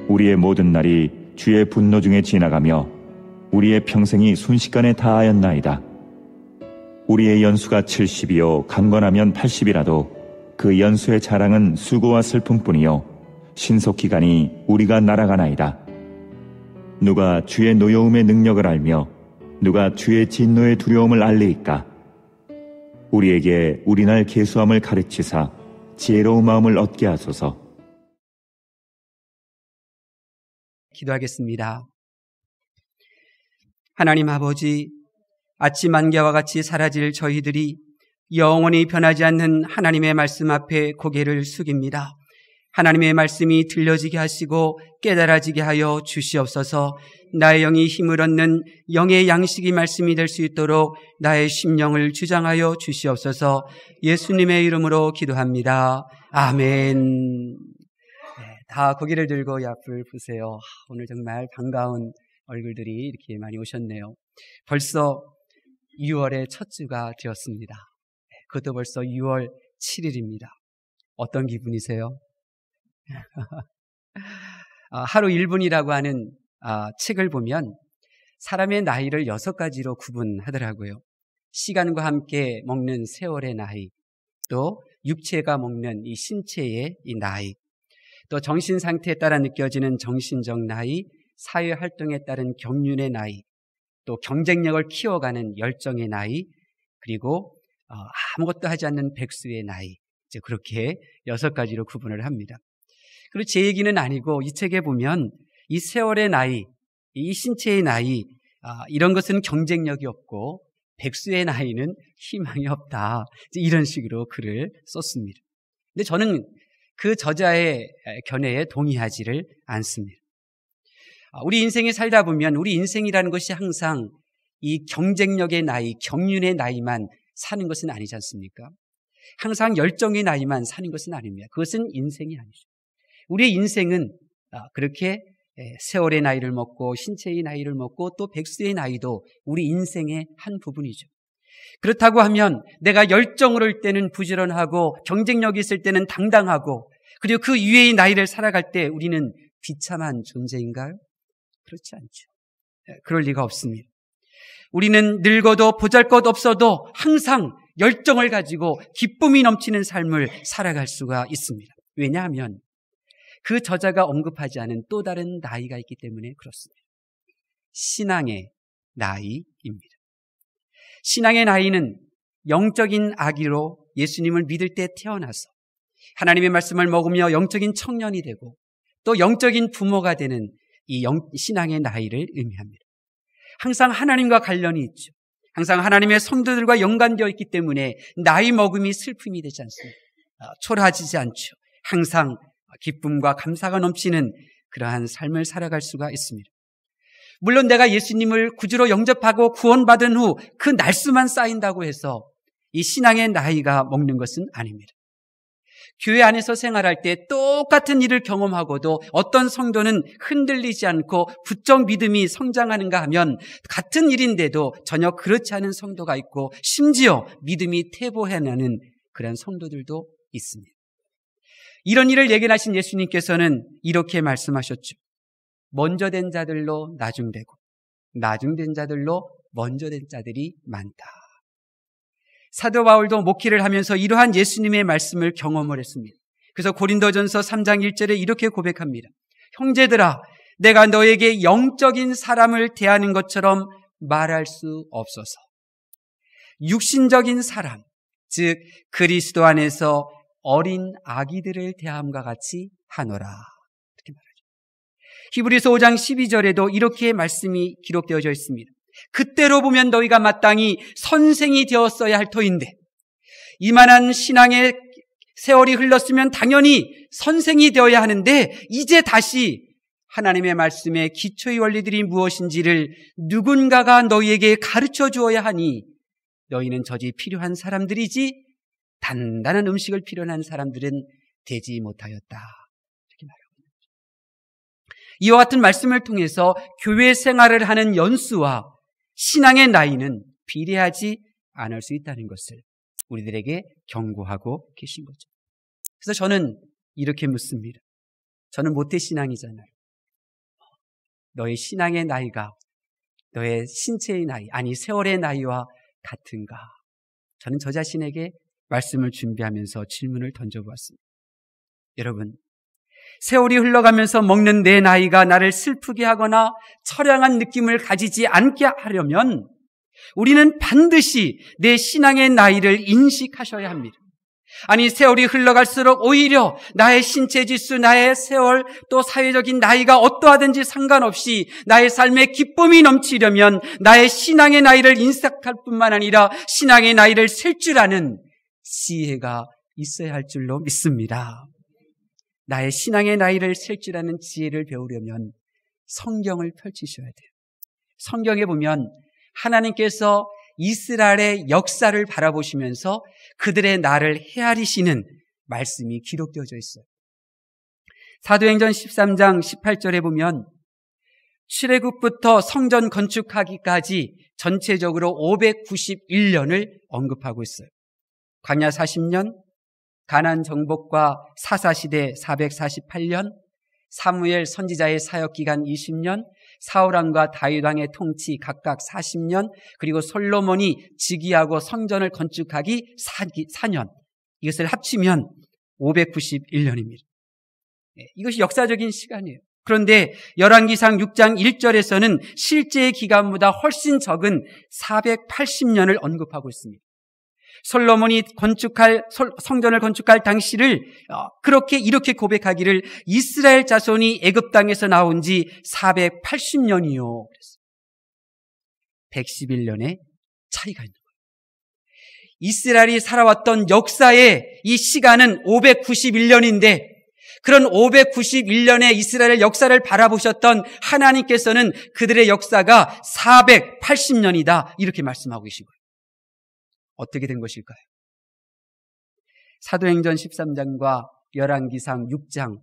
우리의 모든 날이 주의 분노 중에 지나가며 우리의 평생이 순식간에 다하였나이다. 우리의 연수가 70이요 강건하면 80이라도 그 연수의 자랑은 수고와 슬픔뿐이요 신속기간이 우리가 날아가나이다. 누가 주의 노여움의 능력을 알며 누가 주의 진노의 두려움을 알리이까? 우리에게 우리날 계수함을 가르치사 지혜로운 마음을 얻게 하소서. 기도하겠습니다. 하나님 아버지, 아침 안개와 같이 사라질 저희들이 영원히 변하지 않는 하나님의 말씀 앞에 고개를 숙입니다. 하나님의 말씀이 들려지게 하시고 깨달아지게 하여 주시옵소서. 나의 영이 힘을 얻는 영의 양식이 말씀이 될 수 있도록 나의 심령을 주장하여 주시옵소서. 예수님의 이름으로 기도합니다. 아멘. 다 고개를 들고 옆을 보세요. 오늘 정말 반가운 얼굴들이 이렇게 많이 오셨네요. 벌써 6월의 첫 주가 되었습니다. 그것도 벌써 6월 7일입니다. 어떤 기분이세요? 하루 1분이라고 하는 책을 보면 사람의 나이를 6가지로 구분하더라고요. 시간과 함께 먹는 세월의 나이, 또 육체가 먹는 이 신체의 이 나이, 또 정신 상태에 따라 느껴지는 정신적 나이, 사회 활동에 따른 경륜의 나이, 또 경쟁력을 키워가는 열정의 나이, 그리고 아무것도 하지 않는 백수의 나이, 이제 그렇게 6가지로 구분을 합니다. 그리고 제 얘기는 아니고 이 책에 보면 이 세월의 나이, 이 신체의 나이, 이런 것은 경쟁력이 없고 백수의 나이는 희망이 없다. 이런 식으로 글을 썼습니다. 근데 저는 그 저자의 견해에 동의하지를 않습니다. 우리 인생에 살다 보면 우리 인생이라는 것이 항상 이 경쟁력의 나이, 경륜의 나이만 사는 것은 아니지 않습니까? 항상 열정의 나이만 사는 것은 아닙니다. 그것은 인생이 아니죠. 우리의 인생은 그렇게 세월의 나이를 먹고 신체의 나이를 먹고 또 백수의 나이도 우리 인생의 한 부분이죠. 그렇다고 하면 내가 열정을 할 때는 부지런하고 경쟁력이 있을 때는 당당하고 그리고 그 이외의 나이를 살아갈 때 우리는 비참한 존재인가요? 그렇지 않죠. 그럴 리가 없습니다. 우리는 늙어도 보잘것없어도 항상 열정을 가지고 기쁨이 넘치는 삶을 살아갈 수가 있습니다. 왜냐하면 그 저자가 언급하지 않은 또 다른 나이가 있기 때문에 그렇습니다. 신앙의 나이입니다. 신앙의 나이는 영적인 아기로 예수님을 믿을 때 태어나서 하나님의 말씀을 먹으며 영적인 청년이 되고 또 영적인 부모가 되는 이 신앙의 나이를 의미합니다. 항상 하나님과 관련이 있죠. 항상 하나님의 성도들과 연관되어 있기 때문에 나이 먹음이 슬픔이 되지 않습니다. 초라해지지 않죠. 항상 기쁨과 감사가 넘치는 그러한 삶을 살아갈 수가 있습니다. 물론 내가 예수님을 구주로 영접하고 구원받은 후 그 날수만 쌓인다고 해서 이 신앙의 나이가 먹는 것은 아닙니다. 교회 안에서 생활할 때 똑같은 일을 경험하고도 어떤 성도는 흔들리지 않고 부쩍 믿음이 성장하는가 하면 같은 일인데도 전혀 그렇지 않은 성도가 있고 심지어 믿음이 퇴보해나는 그런 성도들도 있습니다. 이런 일을 예견하신 예수님께서는 이렇게 말씀하셨죠. 먼저 된 자들로 나중되고 나중된 자들로 먼저 된 자들이 많다. 사도 바울도 목회를 하면서 이러한 예수님의 말씀을 경험을 했습니다. 그래서 고린도전서 3장 1절에 이렇게 고백합니다. 형제들아, 내가 너에게 영적인 사람을 대하는 것처럼 말할 수 없어서. 육신적인 사람, 즉 그리스도 안에서 어린 아기들을 대함과 같이 하노라. 이렇게 말하죠. 히브리서 5장 12절에도 이렇게 말씀이 기록되어져 있습니다. 그때로 보면 너희가 마땅히 선생이 되었어야 할 터인데 이만한 신앙의 세월이 흘렀으면 당연히 선생이 되어야 하는데 이제 다시 하나님의 말씀의 기초의 원리들이 무엇인지를 누군가가 너희에게 가르쳐 주어야 하니 너희는 저지 필요한 사람들이지 단단한 음식을 필요한 사람들은 되지 못하였다. 이렇게 말합니다. 이와 같은 말씀을 통해서 교회 생활을 하는 연수와 신앙의 나이는 비례하지 않을 수 있다는 것을 우리들에게 경고하고 계신 거죠. 그래서 저는 이렇게 묻습니다. 저는 모태신앙이잖아요. 너의 신앙의 나이가 너의 신체의 나이, 아니 세월의 나이와 같은가? 저는 저 자신에게 말씀을 준비하면서 질문을 던져보았습니다. 여러분, 세월이 흘러가면서 먹는 내 나이가 나를 슬프게 하거나 처량한 느낌을 가지지 않게 하려면 우리는 반드시 내 신앙의 나이를 인식하셔야 합니다. 아니, 세월이 흘러갈수록 오히려 나의 신체 지수, 나의 세월, 또 사회적인 나이가 어떠하든지 상관없이 나의 삶에 기쁨이 넘치려면 나의 신앙의 나이를 인식할 뿐만 아니라 신앙의 나이를 셀 줄 아는 지혜가 있어야 할 줄로 믿습니다. 나의 신앙의 나이를 셀 줄 아는 지혜를 배우려면 성경을 펼치셔야 돼요. 성경에 보면 하나님께서 이스라엘의 역사를 바라보시면서 그들의 날을 헤아리시는 말씀이 기록되어져 있어요. 사도행전 13장 18절에 보면 출애굽부터 성전 건축하기까지 전체적으로 591년을 언급하고 있어요. 광야 40년, 가나안 정복과 사사시대 448년, 사무엘 선지자의 사역기간 20년, 사울왕과 다윗왕의 통치 각각 40년, 그리고 솔로몬이 즉위하고 성전을 건축하기 4년, 이것을 합치면 591년입니다. 이것이 역사적인 시간이에요. 그런데 열왕기상 6장 1절에서는 실제의 기간보다 훨씬 적은 480년을 언급하고 있습니다. 솔로몬이 성전을 건축할 당시를 이렇게 고백하기를 이스라엘 자손이 애굽 땅에서 나온 지 480년이요. 그랬어요. 111년의 차이가 있는 거예요. 이스라엘이 살아왔던 역사의 이 시간은 591년인데 그런 591년의 이스라엘 역사를 바라보셨던 하나님께서는 그들의 역사가 480년이다 이렇게 말씀하고 계신 거예요. 어떻게 된 것일까요? 사도행전 13장과 열왕기상 6장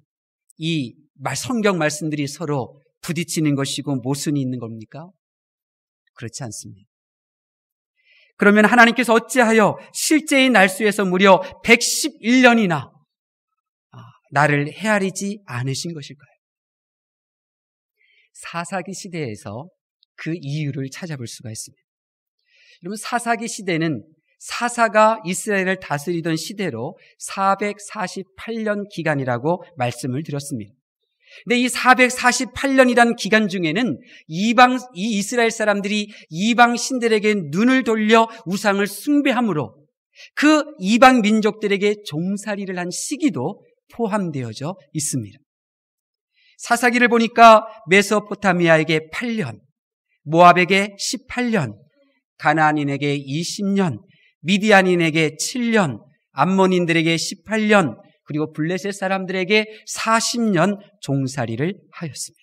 이 성경 말씀들이 서로 부딪히는 것이고 모순이 있는 겁니까? 그렇지 않습니다. 그러면 하나님께서 어찌하여 실제의 날수에서 무려 111년이나 나를 헤아리지 않으신 것일까요? 사사기 시대에서 그 이유를 찾아볼 수가 있습니다. 여러분, 사사기 시대는 사사가 이스라엘을 다스리던 시대로 448년 기간이라고 말씀을 드렸습니다. 근데 이 448년이라는 기간 중에는 이 이스라엘 사람들이 이방 신들에게 눈을 돌려 우상을 숭배함으로 그 이방 민족들에게 종살이를 한 시기도 포함되어져 있습니다. 사사기를 보니까 메소포타미아에게 8년, 모압에게 18년, 가나안인에게 20년, 미디안인에게 7년, 암몬인들에게 18년, 그리고 블레셋 사람들에게 40년 종살이를 하였습니다.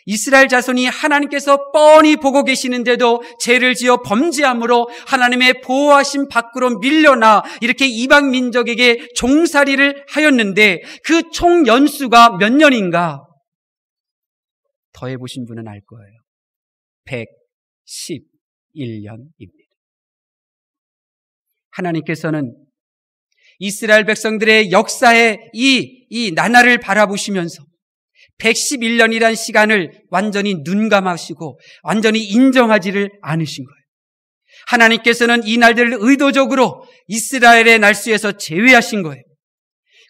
이스라엘 자손이 하나님께서 뻔히 보고 계시는데도 죄를 지어 범죄함으로 하나님의 보호하심 밖으로 밀려나 이렇게 이방 민족에게 종살이를 하였는데 그 총 연수가 몇 년인가? 더해보신 분은 알 거예요. 111년입니다. 하나님께서는 이스라엘 백성들의 역사의 이 나날을 바라보시면서 111년이란 시간을 완전히 눈감아시고 완전히 인정하지를 않으신 거예요. 하나님께서는 이 날들을 의도적으로 이스라엘의 날수에서 제외하신 거예요.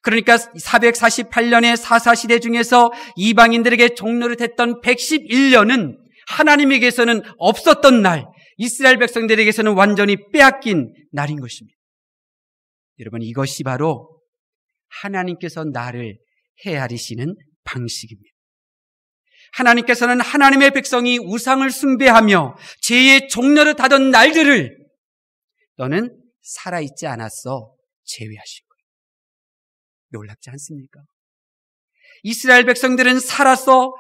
그러니까 448년의 사사시대 중에서 이방인들에게 종노릇했던 111년은 하나님에게서는 없었던 날, 이스라엘 백성들에게서는 완전히 빼앗긴 날인 것입니다. 여러분, 이것이 바로 하나님께서 나를 헤아리시는 방식입니다. 하나님께서는 하나님의 백성이 우상을 숭배하며 죄의 종노릇 하던 날들을 너는 살아있지 않았어 제외하신 거예요. 놀랍지 않습니까? 이스라엘 백성들은 살아서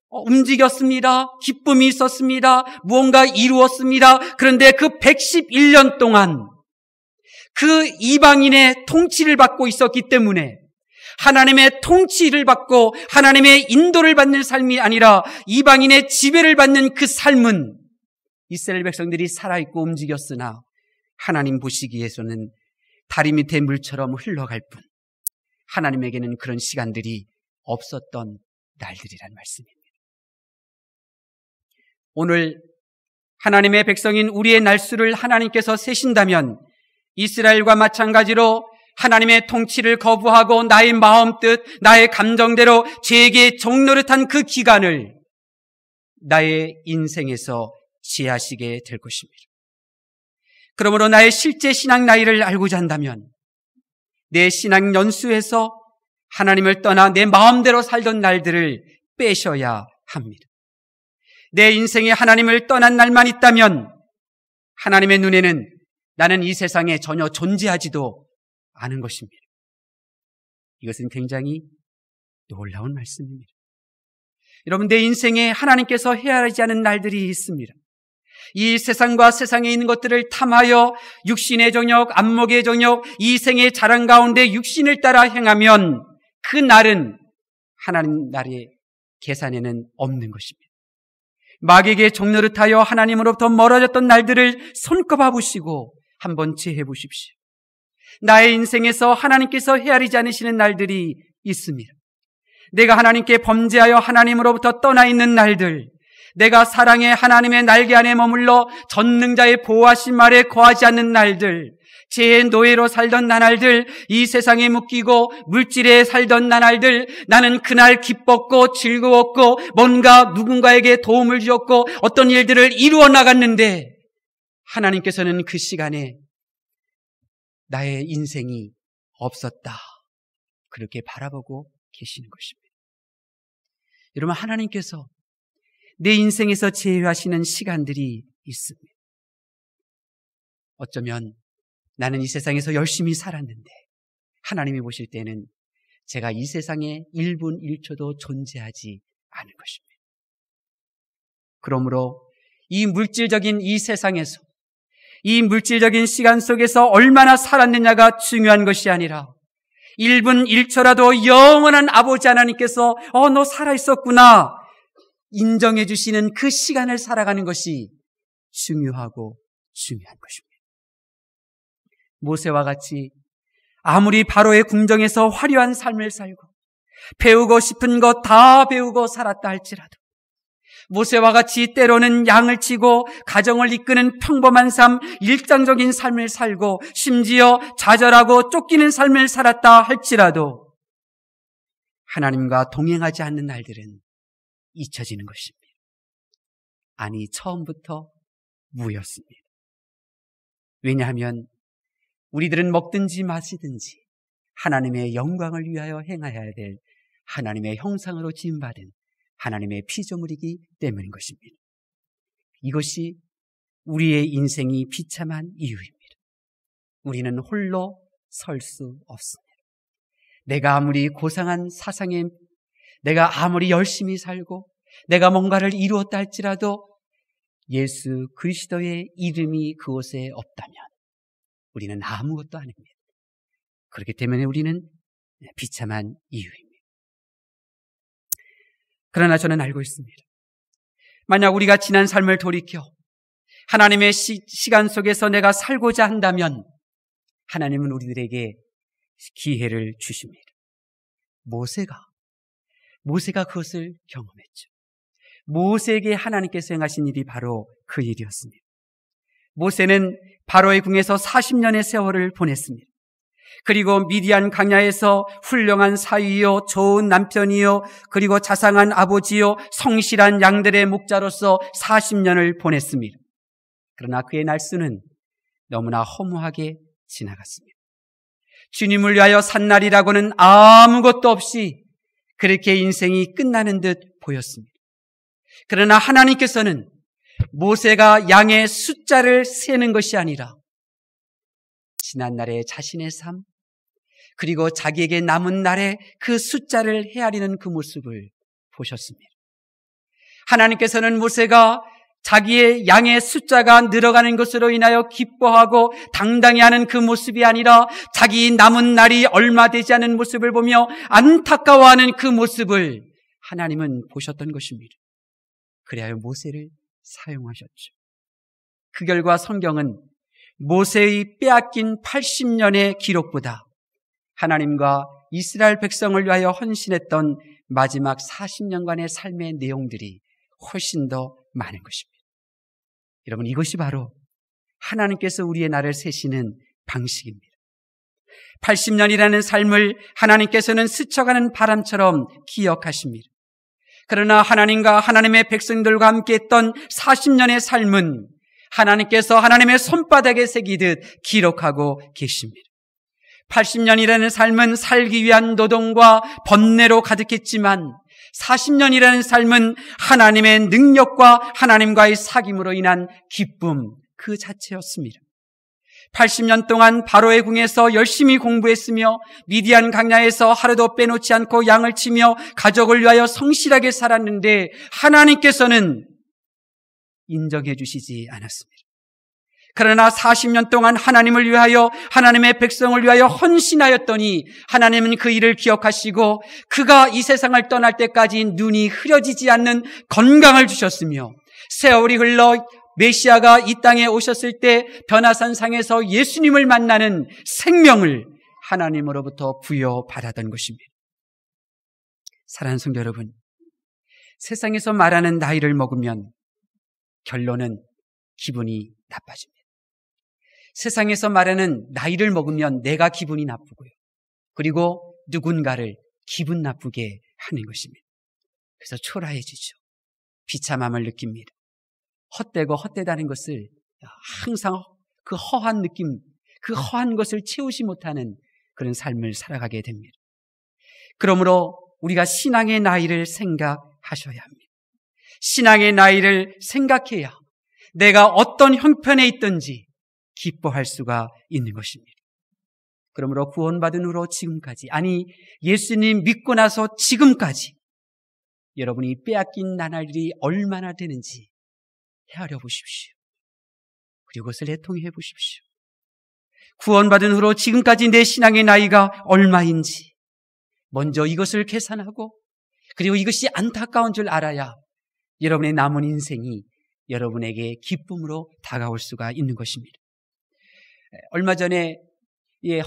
움직였습니다. 기쁨이 있었습니다. 무언가 이루었습니다. 그런데 그 111년 동안 그 이방인의 통치를 받고 있었기 때문에 하나님의 통치를 받고 하나님의 인도를 받는 삶이 아니라 이방인의 지배를 받는 그 삶은 이스라엘 백성들이 살아있고 움직였으나 하나님 보시기에서는 다리 밑의 물처럼 흘러갈 뿐 하나님에게는 그런 시간들이 없었던 날들이란 말씀입니다. 오늘 하나님의 백성인 우리의 날수를 하나님께서 세신다면 이스라엘과 마찬가지로 하나님의 통치를 거부하고 나의 마음뜻, 나의 감정대로 죄에게 종노릇한 그 기간을 나의 인생에서 지하시게 될 것입니다. 그러므로 나의 실제 신앙 나이를 알고자 한다면 내 신앙 연수에서 하나님을 떠나 내 마음대로 살던 날들을 빼셔야 합니다. 내 인생에 하나님을 떠난 날만 있다면 하나님의 눈에는 나는 이 세상에 전혀 존재하지도 않은 것입니다. 이것은 굉장히 놀라운 말씀입니다. 여러분, 내 인생에 하나님께서 헤아리지 않은 날들이 있습니다. 이 세상과 세상에 있는 것들을 탐하여 육신의 정욕, 안목의 정욕, 이 생의 자랑 가운데 육신을 따라 행하면 그 날은 하나님 나라의 계산에는 없는 것입니다. 마귀에게 종노릇하여 하나님으로부터 멀어졌던 날들을 손꼽아 보시고 한번 체해 보십시오. 나의 인생에서 하나님께서 헤아리지 않으시는 날들이 있습니다. 내가 하나님께 범죄하여 하나님으로부터 떠나 있는 날들, 내가 사랑의 하나님의 날개 안에 머물러 전능자의 보호하신 말에 거하지 않는 날들, 죄의 노예로 살던 나날들, 이 세상에 묶이고 물질에 살던 나날들, 나는 그날 기뻤고 즐거웠고 뭔가 누군가에게 도움을 주었고 어떤 일들을 이루어 나갔는데 하나님께서는 그 시간에 나의 인생이 없었다, 그렇게 바라보고 계시는 것입니다. 여러분, 하나님께서 내 인생에서 제외하시는 시간들이 있습니다. 어쩌면 나는 이 세상에서 열심히 살았는데 하나님이 보실 때는 제가 이 세상에 1분 1초도 존재하지 않은 것입니다. 그러므로 이 물질적인 이 세상에서, 이 물질적인 시간 속에서 얼마나 살았느냐가 중요한 것이 아니라 1분 1초라도 영원한 아버지 하나님께서 너 살아있었구나 인정해 주시는 그 시간을 살아가는 것이 중요하고 중요한 것입니다. 모세와 같이 아무리 바로의 궁정에서 화려한 삶을 살고 배우고 싶은 것 다 배우고 살았다 할지라도, 모세와 같이 때로는 양을 치고 가정을 이끄는 평범한 삶, 일상적인 삶을 살고 심지어 좌절하고 쫓기는 삶을 살았다 할지라도 하나님과 동행하지 않는 날들은 잊혀지는 것입니다. 아니, 처음부터 무였습니다. 왜냐하면 우리들은 먹든지 마시든지 하나님의 영광을 위하여 행하여야 될 하나님의 형상으로 지음받은 하나님의 피조물이기 때문인 것입니다. 이것이 우리의 인생이 비참한 이유입니다. 우리는 홀로 설 수 없습니다. 내가 아무리 고상한 사상에, 내가 아무리 열심히 살고 내가 뭔가를 이루었다 할지라도 예수 그리스도의 이름이 그곳에 없다면 우리는 아무것도 아닙니다. 그렇기 때문에 우리는 비참한 이유입니다. 그러나 저는 알고 있습니다. 만약 우리가 지난 삶을 돌이켜 하나님의 시간 속에서 내가 살고자 한다면 하나님은 우리들에게 기회를 주십니다. 모세가 그것을 경험했죠. 모세에게 하나님께서 행하신 일이 바로 그 일이었습니다. 모세는 바로의 궁에서 40년의 세월을 보냈습니다. 그리고 미디안 광야에서 훌륭한 사위요, 좋은 남편이요, 그리고 자상한 아버지요, 성실한 양들의 목자로서 40년을 보냈습니다. 그러나 그의 날수는 너무나 허무하게 지나갔습니다. 주님을 위하여 산 날이라고는 아무것도 없이 그렇게 인생이 끝나는 듯 보였습니다. 그러나 하나님께서는 모세가 양의 숫자를 세는 것이 아니라 지난날의 자신의 삶, 그리고 자기에게 남은 날에 그 숫자를 헤아리는 그 모습을 보셨습니다. 하나님께서는 모세가 자기의 양의 숫자가 늘어가는 것으로 인하여 기뻐하고 당당히 하는 그 모습이 아니라 자기 남은 날이 얼마 되지 않은 모습을 보며 안타까워하는 그 모습을 하나님은 보셨던 것입니다. 그래야 모세를 사용하셨죠. 그 결과 성경은 모세의 빼앗긴 80년의 기록보다 하나님과 이스라엘 백성을 위하여 헌신했던 마지막 40년간의 삶의 내용들이 훨씬 더 많은 것입니다. 여러분, 이것이 바로 하나님께서 우리의 날을 세시는 방식입니다. 80년이라는 삶을 하나님께서는 스쳐가는 바람처럼 기억하십니다. 그러나 하나님과 하나님의 백성들과 함께 했던 40년의 삶은 하나님께서 하나님의 손바닥에 새기듯 기록하고 계십니다. 80년이라는 삶은 살기 위한 노동과 번뇌로 가득했지만 40년이라는 삶은 하나님의 능력과 하나님과의 사귐으로 인한 기쁨 그 자체였습니다. 80년 동안 바로의 궁에서 열심히 공부했으며 미디안 강야에서 하루도 빼놓지 않고 양을 치며 가족을 위하여 성실하게 살았는데 하나님께서는 인정해 주시지 않았습니다. 그러나 40년 동안 하나님을 위하여 하나님의 백성을 위하여 헌신하였더니 하나님은 그 일을 기억하시고 그가 이 세상을 떠날 때까지 눈이 흐려지지 않는 건강을 주셨으며 세월이 흘러 메시아가 이 땅에 오셨을 때 변화산상에서 예수님을 만나는 생명을 하나님으로부터 부여받았던 것입니다. 사랑하는 성도 여러분, 세상에서 말하는 나이를 먹으면 결론은 기분이 나빠집니다. 세상에서 말하는 나이를 먹으면 내가 기분이 나쁘고요. 그리고 누군가를 기분 나쁘게 하는 것입니다. 그래서 초라해지죠. 비참함을 느낍니다. 헛되고 헛되다는 것을 항상 그 허한 느낌, 그 허한 것을 채우지 못하는 그런 삶을 살아가게 됩니다. 그러므로 우리가 신앙의 나이를 생각하셔야 합니다. 신앙의 나이를 생각해야 내가 어떤 형편에 있든지 기뻐할 수가 있는 것입니다. 그러므로 구원받은 후로 지금까지, 아니 예수님 믿고 나서 지금까지 여러분이 빼앗긴 나날이 얼마나 되는지 헤아려 보십시오. 그리고 그것을 애통해 보십시오. 구원받은 후로 지금까지 내 신앙의 나이가 얼마인지 먼저 이것을 계산하고 그리고 이것이 안타까운 줄 알아야 여러분의 남은 인생이 여러분에게 기쁨으로 다가올 수가 있는 것입니다. 얼마 전에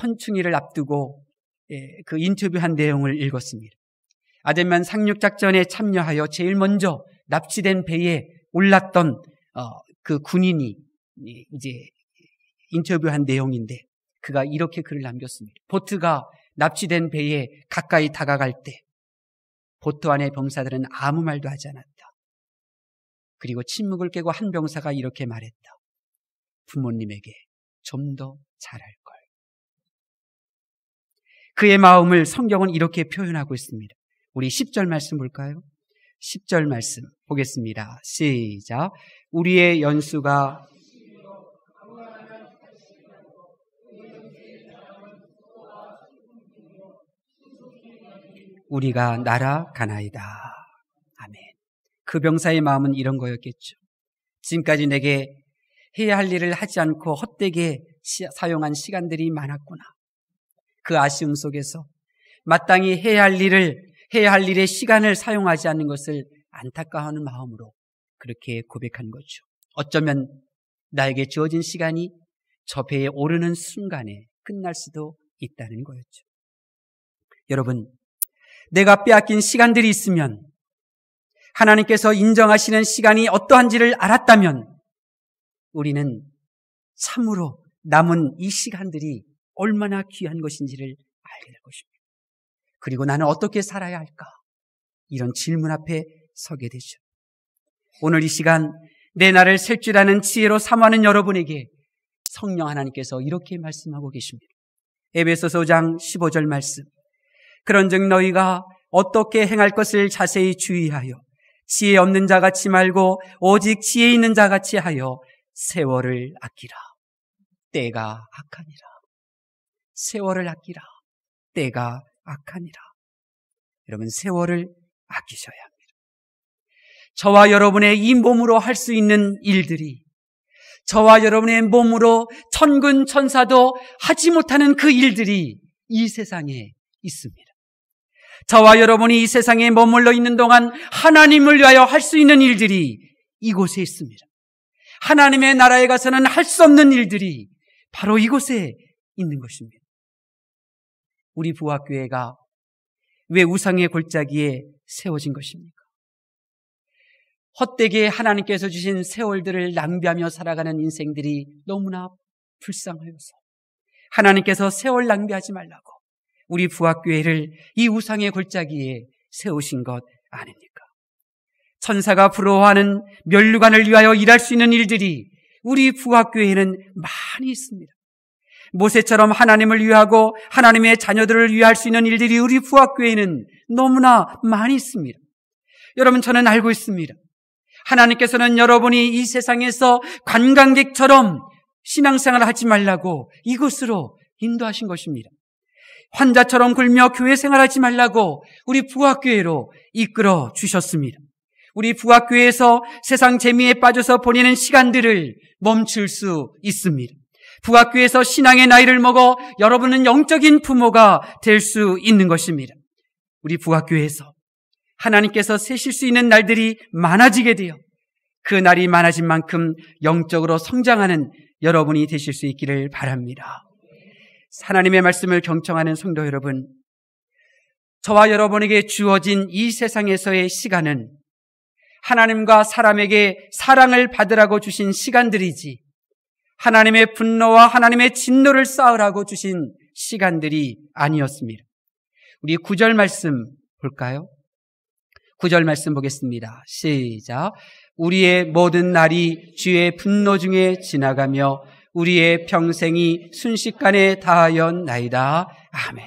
헌충일을 앞두고 그 인터뷰한 내용을 읽었습니다. 아덴만 상륙작전에 참여하여 제일 먼저 납치된 배에 올랐던 그 군인이 이제 인터뷰한 내용인데 그가 이렇게 글을 남겼습니다. 보트가 납치된 배에 가까이 다가갈 때 보트 안의 병사들은 아무 말도 하지 않았다. 그리고 침묵을 깨고 한 병사가 이렇게 말했다. 부모님에게 좀 더 잘할 걸. 그의 마음을 성경은 이렇게 표현하고 있습니다. 우리 10절 말씀 볼까요? 10절 말씀 보겠습니다. 시작. 우리의 연수가 우리가 날아가나이다. 아멘. 그 병사의 마음은 이런 거였겠죠. 지금까지 내게 해야 할 일을 하지 않고 헛되게 사용한 시간들이 많았구나. 그 아쉬움 속에서 마땅히 해야 할 일에 시간을 사용하지 않는 것을 안타까워하는 마음으로 그렇게 고백한 거죠. 어쩌면 나에게 주어진 시간이 저 배에 오르는 순간에 끝날 수도 있다는 거였죠. 여러분, 내가 빼앗긴 시간들이 있으면 하나님께서 인정하시는 시간이 어떠한지를 알았다면 우리는 참으로 남은 이 시간들이 얼마나 귀한 것인지를 알게 될 것입니다. 그리고 나는 어떻게 살아야 할까? 이런 질문 앞에 서게 되죠. 오늘 이 시간 내 날을 셀 줄 아는 지혜로 삼하는 여러분에게 성령 하나님께서 이렇게 말씀하고 계십니다. 에베소서 5장 15절 말씀. 그런즉 너희가 어떻게 행할 것을 자세히 주의하여 지혜 없는 자같이 말고 오직 지혜 있는 자같이 하여 세월을 아끼라. 때가 악하니라. 세월을 아끼라. 때가 악하니라. 여러분, 세월을 아끼셔야 합니다. 저와 여러분의 이 몸으로 할 수 있는 일들이, 저와 여러분의 몸으로 천군 천사도 하지 못하는 그 일들이 이 세상에 있습니다. 저와 여러분이 이 세상에 머물러 있는 동안 하나님을 위하여 할 수 있는 일들이 이곳에 있습니다. 하나님의 나라에 가서는 할 수 없는 일들이 바로 이곳에 있는 것입니다. 우리 부학교회가 왜 우상의 골짜기에 세워진 것입니까? 헛되게 하나님께서 주신 세월들을 낭비하며 살아가는 인생들이 너무나 불쌍하여서 하나님께서 세월 낭비하지 말라고 우리 부학교회를 이 우상의 골짜기에 세우신 것 아닙니까? 천사가 부러워하는 면류관을 위하여 일할 수 있는 일들이 우리 부학교회에는 많이 있습니다. 모세처럼 하나님을 위하고 하나님의 자녀들을 위할 수 있는 일들이 우리 부학교회에는 너무나 많이 있습니다. 여러분, 저는 알고 있습니다. 하나님께서는 여러분이 이 세상에서 관광객처럼 신앙생활을 하지 말라고 이곳으로 인도하신 것입니다. 환자처럼 굴며 교회 생활하지 말라고 우리 부학교회로 이끌어 주셨습니다. 우리 부학교회에서 세상 재미에 빠져서 보내는 시간들을 멈출 수 있습니다. 부학교에서 신앙의 나이를 먹어 여러분은 영적인 부모가 될 수 있는 것입니다. 우리 부학교에서 하나님께서 세실 수 있는 날들이 많아지게 되어 그 날이 많아진 만큼 영적으로 성장하는 여러분이 되실 수 있기를 바랍니다. 하나님의 말씀을 경청하는 성도 여러분, 저와 여러분에게 주어진 이 세상에서의 시간은 하나님과 사람에게 사랑을 받으라고 주신 시간들이지 하나님의 분노와 하나님의 진노를 쌓으라고 주신 시간들이 아니었습니다. 우리 9절 말씀 볼까요? 9절 말씀 보겠습니다. 시작. 우리의 모든 날이 주의 분노 중에 지나가며 우리의 평생이 순식간에 다하였나이다. 아멘.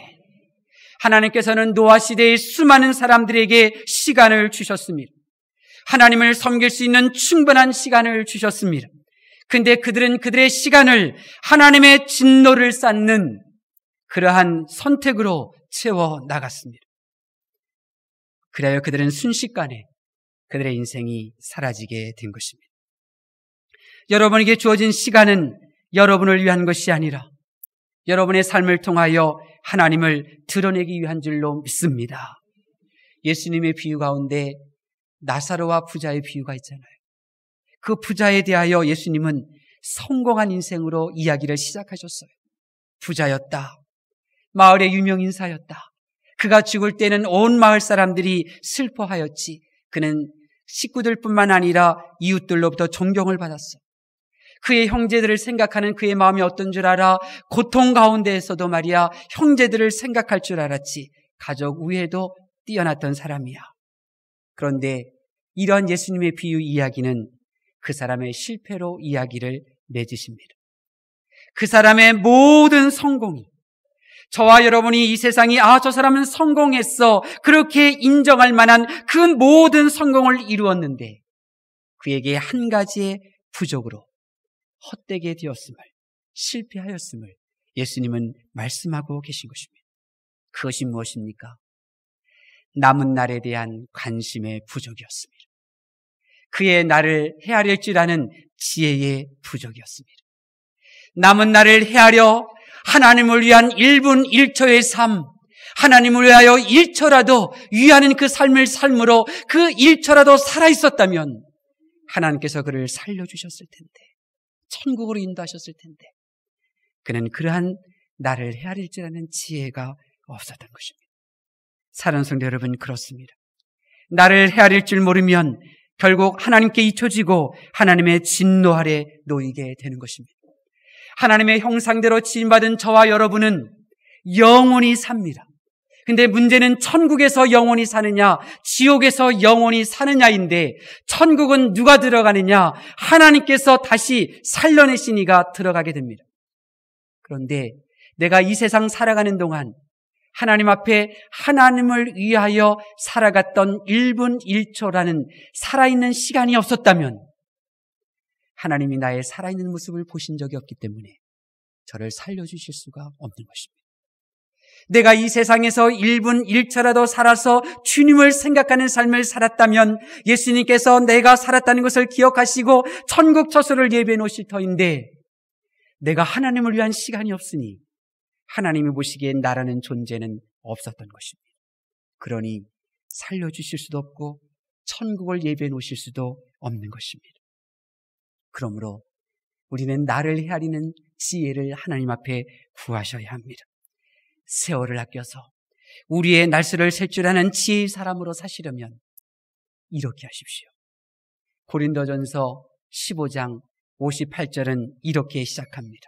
하나님께서는 노아 시대의 수많은 사람들에게 시간을 주셨습니다. 하나님을 섬길 수 있는 충분한 시간을 주셨습니다. 근데 그들은 그들의 시간을 하나님의 진노를 쌓는 그러한 선택으로 채워 나갔습니다. 그래야 그들은 순식간에 그들의 인생이 사라지게 된 것입니다. 여러분에게 주어진 시간은 여러분을 위한 것이 아니라 여러분의 삶을 통하여 하나님을 드러내기 위한 줄로 믿습니다. 예수님의 비유 가운데 나사로와 부자의 비유가 있잖아요. 그 부자에 대하여 예수님은 성공한 인생으로 이야기를 시작하셨어요. 부자였다. 마을의 유명 인사였다. 그가 죽을 때는 온 마을 사람들이 슬퍼하였지. 그는 식구들뿐만 아니라 이웃들로부터 존경을 받았어. 그의 형제들을 생각하는 그의 마음이 어떤 줄 알아? 고통 가운데에서도 말이야, 형제들을 생각할 줄 알았지. 가족 우애도 뛰어났던 사람이야. 그런데 이러한 예수님의 비유 이야기는 그 사람의 실패로 이야기를 맺으십니다. 그 사람의 모든 성공이 저와 여러분이 이 세상이 저 사람은 성공했어 그렇게 인정할 만한 그 모든 성공을 이루었는데 그에게 한 가지의 부족으로 헛되게 되었음을, 실패하였음을 예수님은 말씀하고 계신 것입니다. 그것이 무엇입니까? 남은 날에 대한 관심의 부족이었습니다. 그의 날을 헤아릴 줄 아는 지혜의 부족이었습니다. 남은 날을 헤아려 하나님을 위한 1분 1초의 삶, 하나님을 위하여 1초라도 위하는 그 삶을 삶으로 그 1초라도 살아있었다면 하나님께서 그를 살려주셨을 텐데, 천국으로 인도하셨을 텐데, 그는 그러한 나를 헤아릴 줄 아는 지혜가 없었던 것입니다. 사랑하는 성도 여러분, 그렇습니다. 나를 헤아릴 줄 모르면 결국 하나님께 잊혀지고 하나님의 진노 아래 놓이게 되는 것입니다. 하나님의 형상대로 지음받은 저와 여러분은 영원히 삽니다. 근데 문제는 천국에서 영원히 사느냐, 지옥에서 영원히 사느냐인데, 천국은 누가 들어가느냐? 하나님께서 다시 살려내신 이가 들어가게 됩니다. 그런데 내가 이 세상 살아가는 동안 하나님 앞에 하나님을 위하여 살아갔던 1분 1초라는 살아있는 시간이 없었다면 하나님이 나의 살아있는 모습을 보신 적이 없기 때문에 저를 살려주실 수가 없는 것입니다. 내가 이 세상에서 1분 1초라도 살아서 주님을 생각하는 삶을 살았다면 예수님께서 내가 살았다는 것을 기억하시고 천국 처소를 예비해 놓으실 터인데, 내가 하나님을 위한 시간이 없으니 하나님이 보시기엔 나라는 존재는 없었던 것입니다. 그러니 살려주실 수도 없고 천국을 예비해 놓으실 수도 없는 것입니다. 그러므로 우리는 나를 헤아리는 지혜를 하나님 앞에 구하셔야 합니다. 세월을 아껴서 우리의 날수를 셀 줄 아는 지혜의 사람으로 사시려면 이렇게 하십시오. 고린도전서 15장 58절은 이렇게 시작합니다.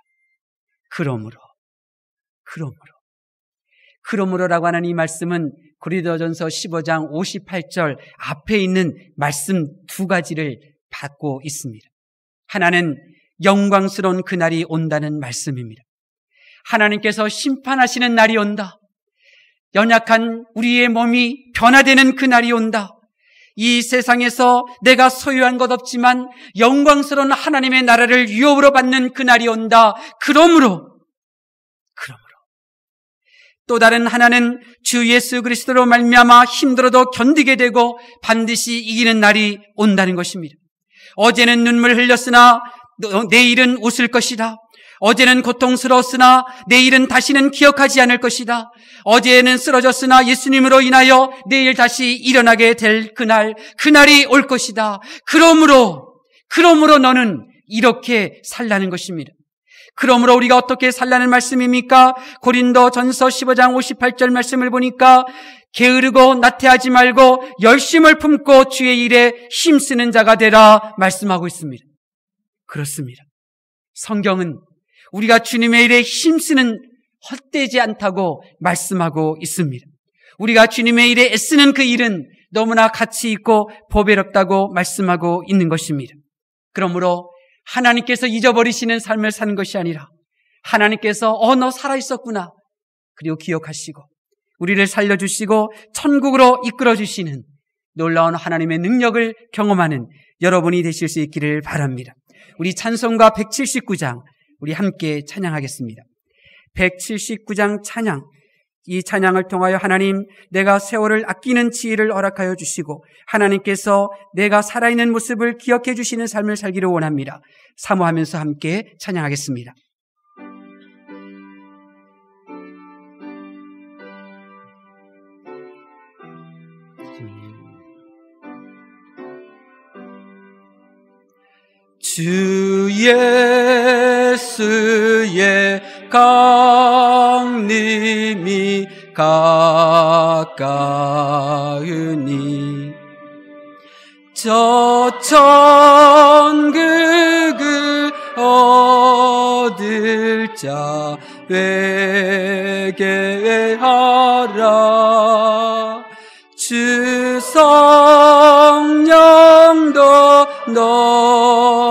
그러므로라고 하는 이 말씀은 고린도전서 15장 58절 앞에 있는 말씀 두 가지를 받고 있습니다. 하나는 영광스러운 그날이 온다는 말씀입니다. 하나님께서 심판하시는 날이 온다. 연약한 우리의 몸이 변화되는 그날이 온다. 이 세상에서 내가 소유한 것 없지만 영광스러운 하나님의 나라를 유업으로 받는 그날이 온다. 그러므로 또 다른 하나는 주 예수 그리스도로 말미암아 힘들어도 견디게 되고 반드시 이기는 날이 온다는 것입니다. 어제는 눈물 흘렸으나 내일은 웃을 것이다. 어제는 고통스러웠으나 내일은 다시는 기억하지 않을 것이다. 어제는 쓰러졌으나 예수님으로 인하여 내일 다시 일어나게 될 그날이 올 것이다. 그러므로 너는 이렇게 살라는 것입니다. 그러므로 우리가 어떻게 살라는 말씀입니까? 고린도전서 15장 58절 말씀을 보니까 게으르고 나태하지 말고 열심을 품고 주의 일에 힘쓰는 자가 되라 말씀하고 있습니다. 그렇습니다. 성경은 우리가 주님의 일에 힘쓰는 헛되지 않다고 말씀하고 있습니다. 우리가 주님의 일에 애쓰는 그 일은 너무나 가치 있고 보배롭다고 말씀하고 있는 것입니다. 그러므로 하나님께서 잊어버리시는 삶을 사는 것이 아니라 하나님께서 너 살아있었구나. 그리고 기억하시고 우리를 살려주시고 천국으로 이끌어주시는 놀라운 하나님의 능력을 경험하는 여러분이 되실 수 있기를 바랍니다. 우리 찬송가 179장 우리 함께 찬양하겠습니다. 179장 찬양, 이 찬양을 통하여 하나님, 내가 세월을 아끼는 지혜를 허락하여 주시고 하나님께서 내가 살아있는 모습을 기억해 주시는 삶을 살기를 원합니다. 사모하면서 함께 찬양하겠습니다. 주 예수의 강림이 가까우니 저 천국을 얻을 자 회개하라. 주 성령도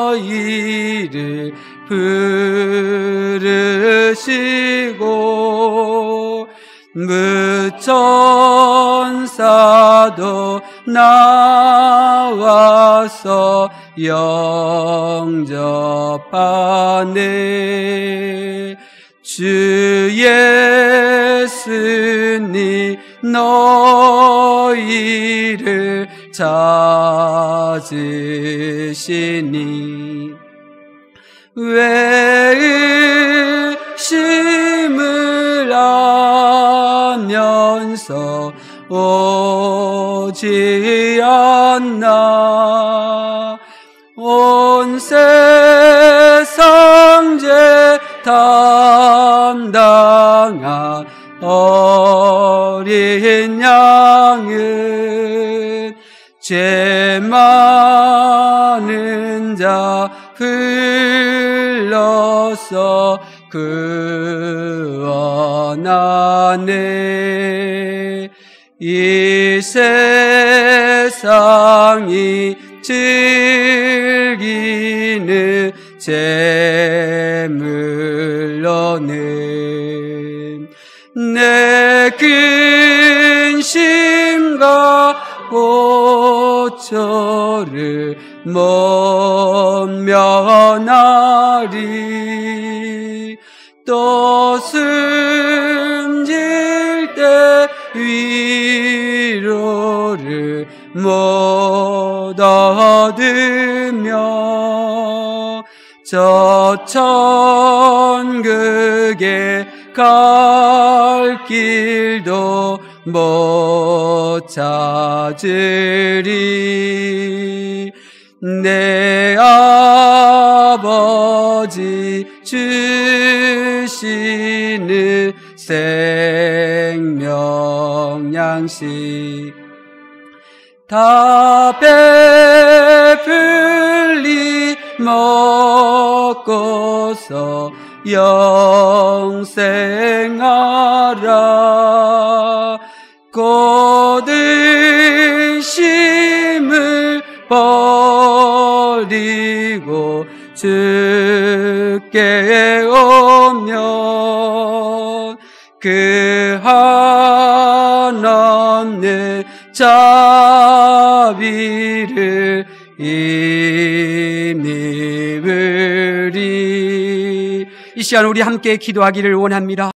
너희를 부르시고 무천사도 나와서 영접하네. 주 예수님 너희를 찾으시니 왜 의심을 하면서 오지 않나. 온 세상 죄 담당한 어린 양은 죄 많은 자 흘러서 구원하네. 이 세상이 즐기는 재물로는 내 근심과 고초를 못 면하리. 또 숨질 때 위로를 못 얻으며 저 천국에 갈 길도 못 찾으리. 내 아버지 주시는 생명 양식 다 베풀리 먹고서 영생하라. 고든 심을 버리고 주께 오면 그 하나님의 자비를 힘입으리. 이 시간 우리 함께 기도하기를 원합니다.